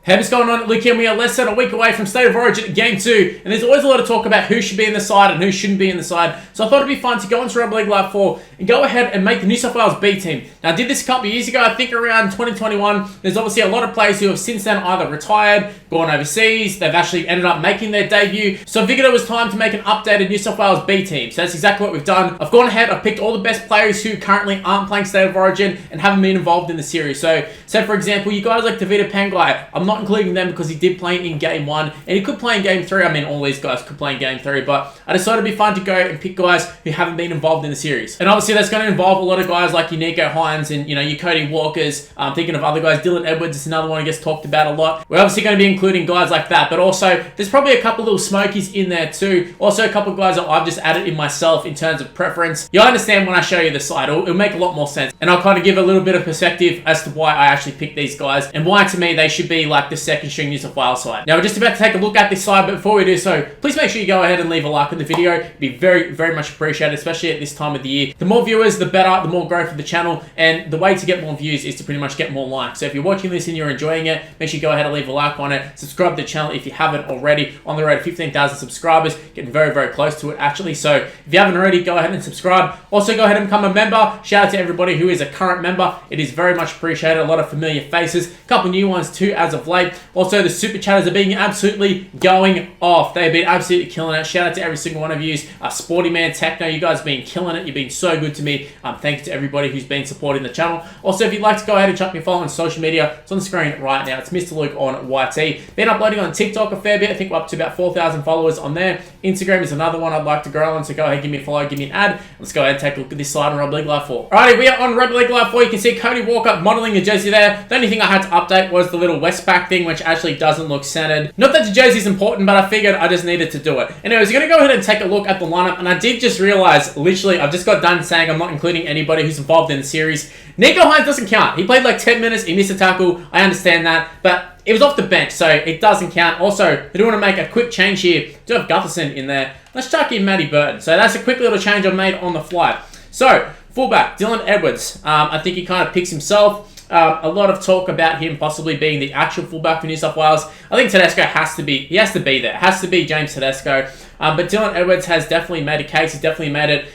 Hey, what's going on? Luke here. We are less than a week away from State of Origin Game 2, and there's always a lot of talk about who should be in the side and who shouldn't be in the side. So I thought it'd be fun to go into RLL4 and go ahead and make the New South Wales B team. Now, I did this a couple of years ago, I think around 2021. There's obviously a lot of players who have since then either retired, gone overseas, they've actually ended up making their debut. So I figured it was time to make an updated New South Wales B team. So that's exactly what we've done. I've gone ahead, I've picked all the best players who currently aren't playing State of Origin and haven't been involved in the series. So for example, you guys like Davida Pangai, I'm not including them because he did play in Game 1, and he could play in Game 3. I mean, all these guys could play in Game 3, but I decided it'd be fun to go and pick guys who haven't been involved in the series. And obviously, that's going to involve a lot of guys like your Nico Hines and, your Cody Walkers. I'm thinking of other guys. Dylan Edwards is another one who gets talked about a lot. We're obviously going to be including guys like that, but also, there's probably a couple little smokies in there too. Also, a couple of guys that I've just added in myself in terms of preference. You'll understand when I show you the side. It'll make a lot more sense. And I'll kind of give a little bit of perspective as to why I actually picked these guys and why, to me, they should be like the second string New South Wales side. Now, we're just about to take a look at this side, but before we do so, please make sure you go ahead and leave a like on the video. It'd be very, very much appreciated, especially at this time of the year. The more viewers, the better, the more growth for the channel, and the way to get more views is to pretty much get more likes. So if you're watching this and you're enjoying it, make sure you go ahead and leave a like on it. Subscribe to the channel if you haven't already. On the road to 15,000 subscribers, getting very, very close to it actually. So if you haven't already, go ahead and subscribe. Also, go ahead and become a member. Shout out to everybody who is a current member. It is very much appreciated. A lot of familiar faces, a couple new ones too as of late. Also, the super chatters are being absolutely going off. They've been absolutely killing it. Shout out to every single one of you. Sporty Man Techno, you guys have been killing it. You've been so good to me. Thank you to everybody who's been supporting the channel. Also, if you'd like to go ahead and chuck me a follow on social media, it's on the screen right now. It's Mr. Luke on YT. Been uploading on TikTok a fair bit. I think we're up to about 4,000 followers on there. Instagram is another one I'd like to grow on, so go ahead, give me a follow, give me an ad. Let's go ahead and take a look at this side on RLL4. Alrighty, we are on RLL4. You can see Cody Walker modeling the jersey there. The only thing I had to update was the little Westpac thing, which actually doesn't look centered. Not that the jersey is important, but I figured I just needed to do it. Anyways, we're going to go ahead and take a look at the lineup, and I did just realize, literally, I've just got done saying I'm not including anybody who's involved in the series. Nico Hines doesn't count. He played like 10 minutes, he missed a tackle, I understand that, but it was off the bench, so it doesn't count. Also, I do want to make a quick change here. Do have Gutherson in there. Let's chuck in Matty Burton. So that's a quick little change I made on the fly. So, fullback, Dylan Edwards. I think he kind of picks himself. A lot of talk about him possibly being the actual fullback for New South Wales. I think Tedesco has to be there. It has to be James Tedesco. But Dylan Edwards has definitely made a case. He's definitely made it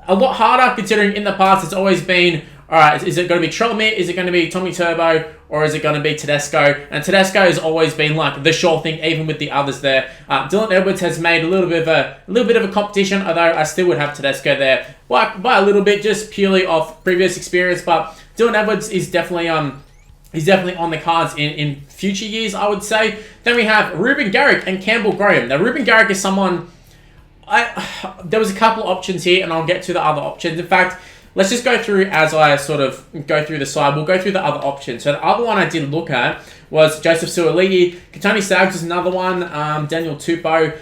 a lot harder, considering in the past it's always been, alright, is it going to be Trelawney, is it going to be Tommy Turbo, or is it going to be Tedesco? And Tedesco has always been like the sure thing, even with the others there. Dylan Edwards has made a little bit of a competition, although I still would have Tedesco there by a little bit, just purely off previous experience. But Dylan Edwards is definitely he's definitely on the cards in future years, I would say. Then we have Ruben Garrick and Campbell Graham. Now, Ruben Garrick is someone, there was a couple options here, and I'll get to the other options. In fact, let's just go through as I sort of go through the side. We'll go through the other options. So the other one I did look at was Joseph Suaalii. Tony Staggs is another one. Daniel Tupou.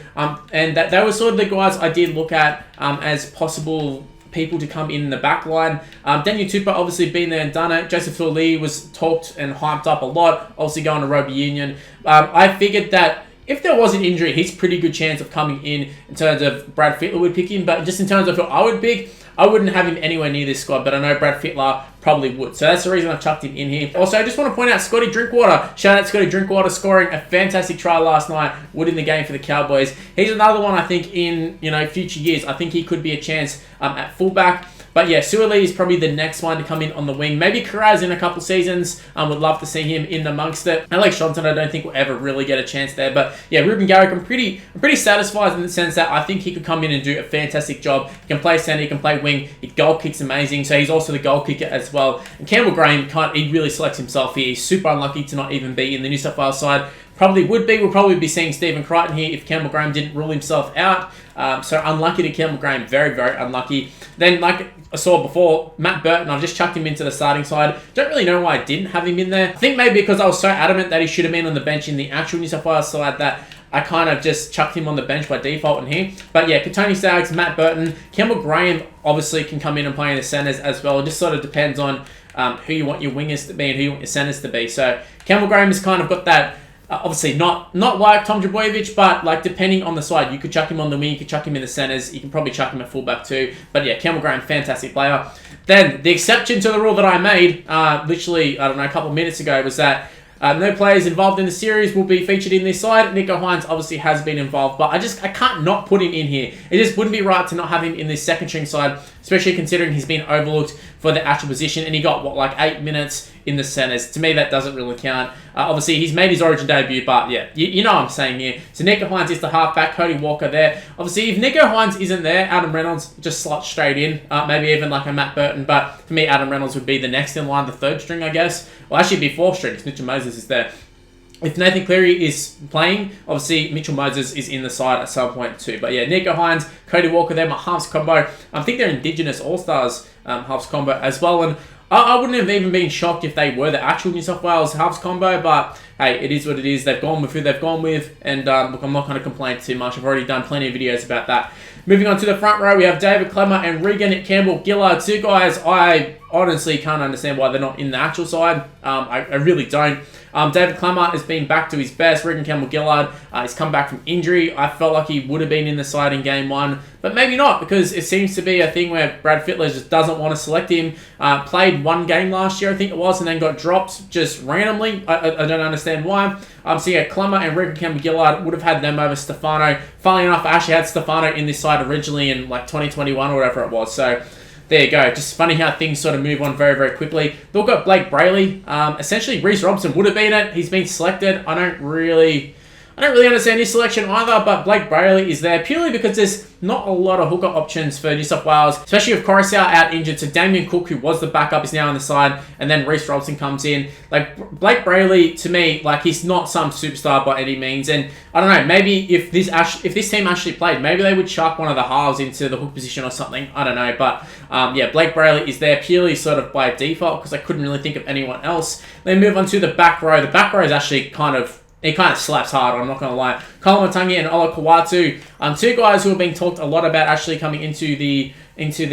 And that was sort of the guys I did look at as possible people to come in the back line. Daniel Tupou obviously been there and done it. Joseph Suaalii was talked and hyped up a lot. Obviously going to rugby union. I figured that if there was an injury, he's pretty good chance of coming in terms of Brad Fittler would pick him. But just in terms of who I would pick, I wouldn't have him anywhere near this squad, but I know Brad Fittler probably would. So that's the reason I've chucked him in here. Also, I just want to point out Scotty Drinkwater. Shout out Scotty Drinkwater scoring a fantastic try last night, winning the game for the Cowboys. He's another one I think in future years. I think he could be a chance at fullback. But yeah, Suaalii is probably the next one to come in on the wing. Maybe Carraz in a couple seasons. Would love to see him in amongst it. Alex Shonton, I don't think will ever really get a chance there. But yeah, Ruben Garrick, I'm pretty satisfied in the sense that I think he could come in and do a fantastic job. He can play center, he can play wing. His goal kick's amazing, so he's also the goal kicker as well. And Campbell Graham, he really selects himself here. He's super unlucky to not even be in the New South Wales side. We'll probably be seeing Stephen Crichton here if Campbell Graham didn't rule himself out. So unlucky to Campbell Graham, very, very unlucky. Then, like I saw before, Matt Burton, I've just chucked him into the starting side. Don't really know why I didn't have him in there. I think maybe because I was so adamant that he should have been on the bench in the actual New South Wales side that I kind of just chucked him on the bench by default in here. But yeah, Tony Staggs, Matt Burton, Campbell Graham obviously can come in and play in the centres as well. It just sort of depends on who you want your wingers to be and who you want your centres to be. So Campbell Graham has kind of got that, obviously not like Tom Drabojevic, but like depending on the side, you could chuck him on the wing, you could chuck him in the centres, you can probably chuck him at fullback too. But yeah, Campbell Graham, fantastic player. Then the exception to the rule that I made, literally, I don't know, a couple of minutes ago was that No players involved in the series will be featured in this side. Nico Hines obviously has been involved, but I can't not put him in here. It just wouldn't be right to not have him in this second string side, especially considering he's been overlooked for the actual position, and he got, what, like 8 minutes in the centers. To me, that doesn't really count. Obviously, he's made his Origin debut, but yeah, you know what I'm saying here. So Nico Hines is the halfback, Cody Walker there. Obviously, if Nico Hines isn't there, Adam Reynolds just slots straight in. Maybe even like a Matt Burton, but for me, Adam Reynolds would be the next in line, the third string, I guess. Well, actually, it'd be fourth string because Mitchell Moses is there. If Nathan Cleary is playing, obviously Mitchell Moses is in the side at some point too. But yeah, Nico Hines, Cody Walker, they're my halves combo. I think they're Indigenous All-Stars halves combo as well. And I wouldn't have even been shocked if they were the actual New South Wales halves combo. But hey, it is what it is. They've gone with who they've gone with. And look, I'm not going to complain too much. I've already done plenty of videos about that. Moving on to the front row, we have David Clemmer and Regan Campbell-Gillard. Two guys I honestly can't understand why they're not in the actual side. I really don't. David Clemmer has been back to his best. Regan Campbell-Gillard he's come back from injury. I felt like he would have been in the side in game one, but maybe not, because it seems to be a thing where Brad Fittler just doesn't want to select him. Played one game last year, I think it was, and then got dropped just randomly. I don't understand why. So yeah, Clemmer and Regan Campbell-Gillard would have had them over Stefano. Funnily enough, I actually had Stefano in this side originally in like 2021 or whatever it was, so there you go. Just funny how things sort of move on very, very quickly. They've got Blake Brayley. Essentially, Reece Robson would have been it. He's been selected. I don't really understand his selection either, but Blake Brayley is there purely because there's not a lot of hooker options for New South Wales, especially with Coruscant out injured. So Damien Cook, who was the backup, is now on the side, and then Reece Robson comes in. Like, Blake Brayley, to me, like, he's not some superstar by any means, and I don't know, maybe if this team actually played, maybe they would chuck one of the halves into the hook position or something. I don't know, but yeah, Blake Brayley is there purely sort of by default because I couldn't really think of anyone else. Then move on to the back row. The back row is actually kind of slaps hard, I'm not going to lie. Colin Matangi and Ola Kawatu, two guys who have been talked a lot about actually coming into the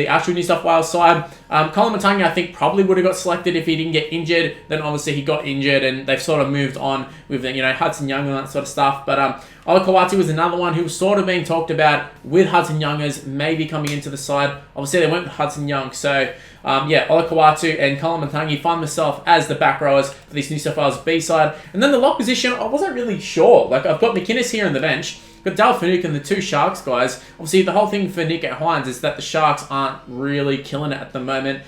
actual New South Wales side. Colin Matangi, I think, probably would have got selected if he didn't get injured. Then obviously he got injured, and they've sort of moved on with Hudson Young and that sort of stuff. But Ola Kawatu was another one who was sort of being talked about with Hudson Youngers maybe coming into the side. Obviously they went with Hudson Young, so yeah, Ola Kawatu and Colin Matangi find myself as the back rowers for this New South Wales B side. And then the lock position, I wasn't really sure. Like, I've got McInnes here on the bench. Got Dale Finucane, the two Sharks guys. Obviously, the whole thing for Nico Hines is that the Sharks aren't really killing it at the moment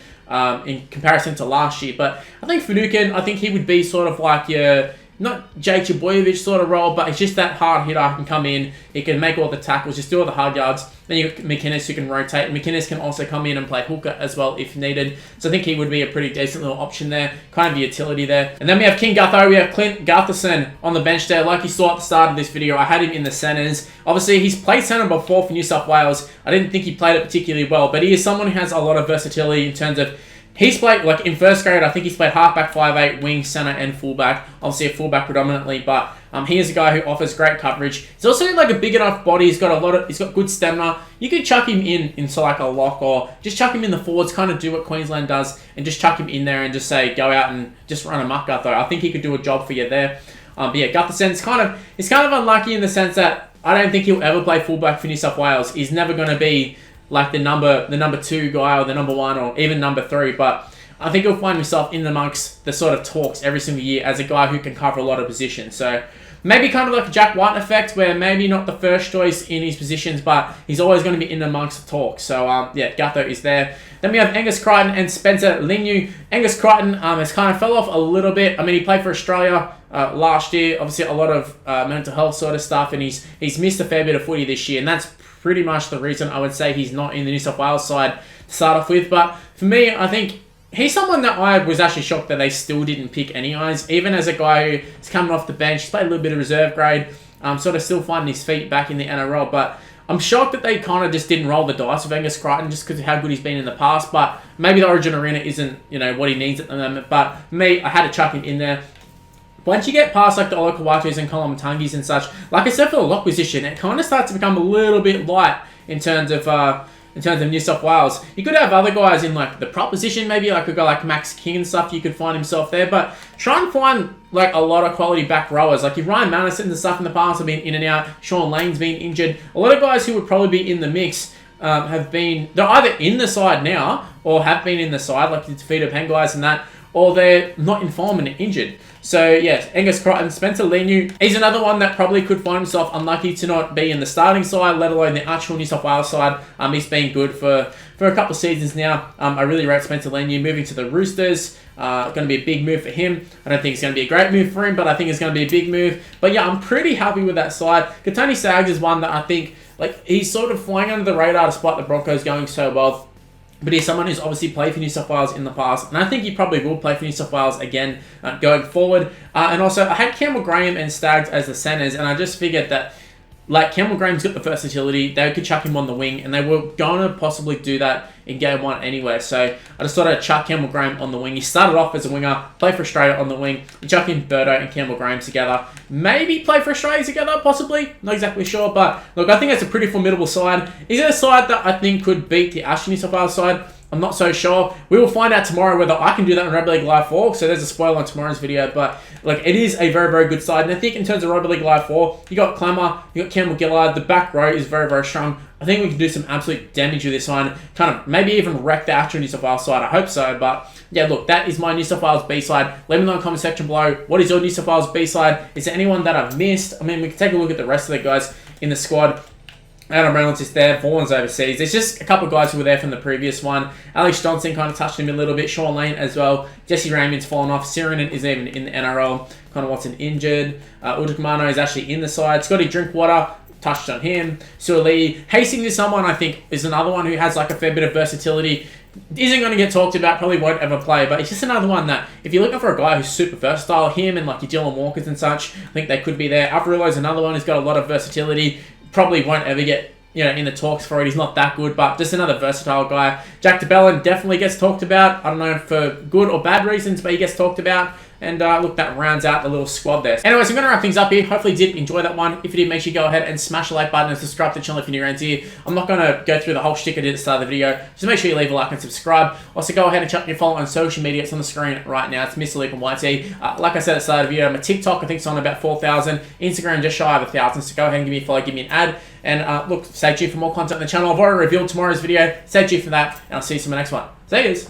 in comparison to last year. But I think Finucane, I think he would be sort of like your, not Jake Chaboyevich sort of role, but he's just that hard hitter who can come in. He can make all the tackles, just do all the hard yards. Then you've got McInnes who can rotate. McInnes can also come in and play hooker as well if needed. So I think he would be a pretty decent little option there. Kind of utility there. And then we have King Gutho. We have Clint Gutherson on the bench there. Like you saw at the start of this video, I had him in the centers. Obviously, he's played center before for New South Wales. I didn't think he played it particularly well, but he is someone who has a lot of versatility in terms of he's played, like in first grade, I think he's played halfback, 5'8", wing, center, and fullback. Obviously a fullback predominantly, but he is a guy who offers great coverage. He's also like a big enough body. He's got good stamina. You could chuck him into like a lock, or just chuck him in the forwards, kind of do what Queensland does, and just chuck him in there and just say, go out and just run amok, Gutho. I think he could do a job for you there. But yeah, Gutherson's kind of unlucky in the sense that I don't think he'll ever play fullback for New South Wales. He's never going to be like the number 2 guy or the number 1 or even number 3, but I think he'll find himself in amongst the sort of talks every single year as a guy who can cover a lot of positions. So maybe kind of like a Jack White effect, where maybe not the first choice in his positions, but he's always going to be in amongst the talks. So yeah, Gutho is there. Then we have Angus Crichton and Spencer Linu. Angus Crichton has kind of fell off a little bit. I mean, he played for Australia last year. Obviously a lot of mental health sort of stuff, and he's missed a fair bit of footy this year, and that's pretty much the reason I would say he's not in the New South Wales side to start off with. But for me, I think he's someone that I was actually shocked that they still didn't pick anyways. Even as a guy who's coming off the bench, he's played a little bit of reserve grade, sort of still finding his feet back in the NRL. But I'm shocked that they kind of just didn't roll the dice with Angus Crichton just because of how good he's been in the past. But maybe the Origin Arena isn't, what he needs at the moment. But for me, I had to chuck him in there. Once you get past like the Ola Kawatus and Colin Matangis and such, like I said, for the lock position, it kind of starts to become a little bit light in terms of New South Wales. You could have other guys in like the prop position, maybe like a guy like Max King and stuff. You could find himself there, but try and find like a lot of quality back rowers. Like if Ryan Madison and stuff in the past have been in and out, Sean Lane's been injured. A lot of guys who would probably be in the mix they're either in the side now or have been in the side, like the Tafita Pen guys and that, or they're not in form and injured. So yes, Angus Crichton, Spencer Leniu, he's another one that probably could find himself unlucky to not be in the starting side, let alone the actual New South Wales side. He's been good for a couple of seasons now. I really rate Spencer Leniu moving to the Roosters. Going to be a big move for him. I don't think it's going to be a great move for him, but I think it's going to be a big move. But yeah, I'm pretty happy with that side. Katoni Staggs is one that I think, like, he's sort of flying under the radar despite the Broncos going so well. But he's someone who's obviously played for New South Wales in the past, and I think he probably will play for New South Wales again going forward. And also, I had Campbell Graham and Staggs as the centres, and I just figured that, like, Campbell Graham's got the versatility. They could chuck him on the wing, and they were going to possibly do that in game 1 anyway. So I just thought I'd chuck Campbell Graham on the wing. He started off as a winger, play for Australia on the wing. You chuck in Birdo and Campbell Graham together. Maybe play for Australia together, possibly. Not exactly sure, but look, I think that's a pretty formidable side. Is it a side that I think could beat the Ashley New South Wales side? I'm not so sure. We will find out tomorrow whether I can do that on Rugby League Live 4. So there's a spoiler on tomorrow's video. But like, it is a very, very good side. And I think in terms of Rugby League Live 4, you got Clemmer, you got Campbell Gillard. The back row is very, very strong. I think we can do some absolute damage with this one. Kind of maybe even wreck the actual New South Wales side. I hope so. But yeah, look, that is my New South Wales B side. Let me know in the comment section below. What is your New South Wales B side? Is there anyone that I've missed? I mean, we can take a look at the rest of the guys in the squad. Adam Reynolds is there. Vaughan's overseas. There's just a couple of guys who were there from the previous one. Alex Johnson kind of touched him a little bit. Sean Lane as well. Jesse Raymond's fallen off. Sirinen isn't even in the NRL. Connor Watson injured. Udukamano is actually in the side. Scotty Drinkwater, touched on him. Suoli. Hastings is someone I think is another one who has like a fair bit of versatility. Isn't going to get talked about, probably won't ever play, but it's just another one that, if you're looking for a guy who's super versatile, him and like your Dylan Walkers and such, I think they could be there. Averillo's another one who's got a lot of versatility. Probably won't ever get, you know, in the talks for it. He's not that good, but just another versatile guy. Jack DeBellin definitely gets talked about. I don't know for good or bad reasons, but he gets talked about. And look, that rounds out the little squad there. Anyways, I'm going to wrap things up here. Hopefully you did enjoy that one. If you did, make sure you go ahead and smash the like button and subscribe to the channel if you're new around here. I'm not going to go through the whole shtick I did at the start of the video. Just make sure you leave a like and subscribe. Also, go ahead and chuck your follow on social media. It's on the screen right now. It's Mr. Luke and YT. Like I said at the start of the video, my TikTok, I think it's on about 4,000. Instagram, just shy of 1,000. So go ahead and give me a follow, give me an ad. And look, stay tuned for more content on the channel. I've already revealed tomorrow's video. Stay tuned for that. And I'll see you in the next one. See yous.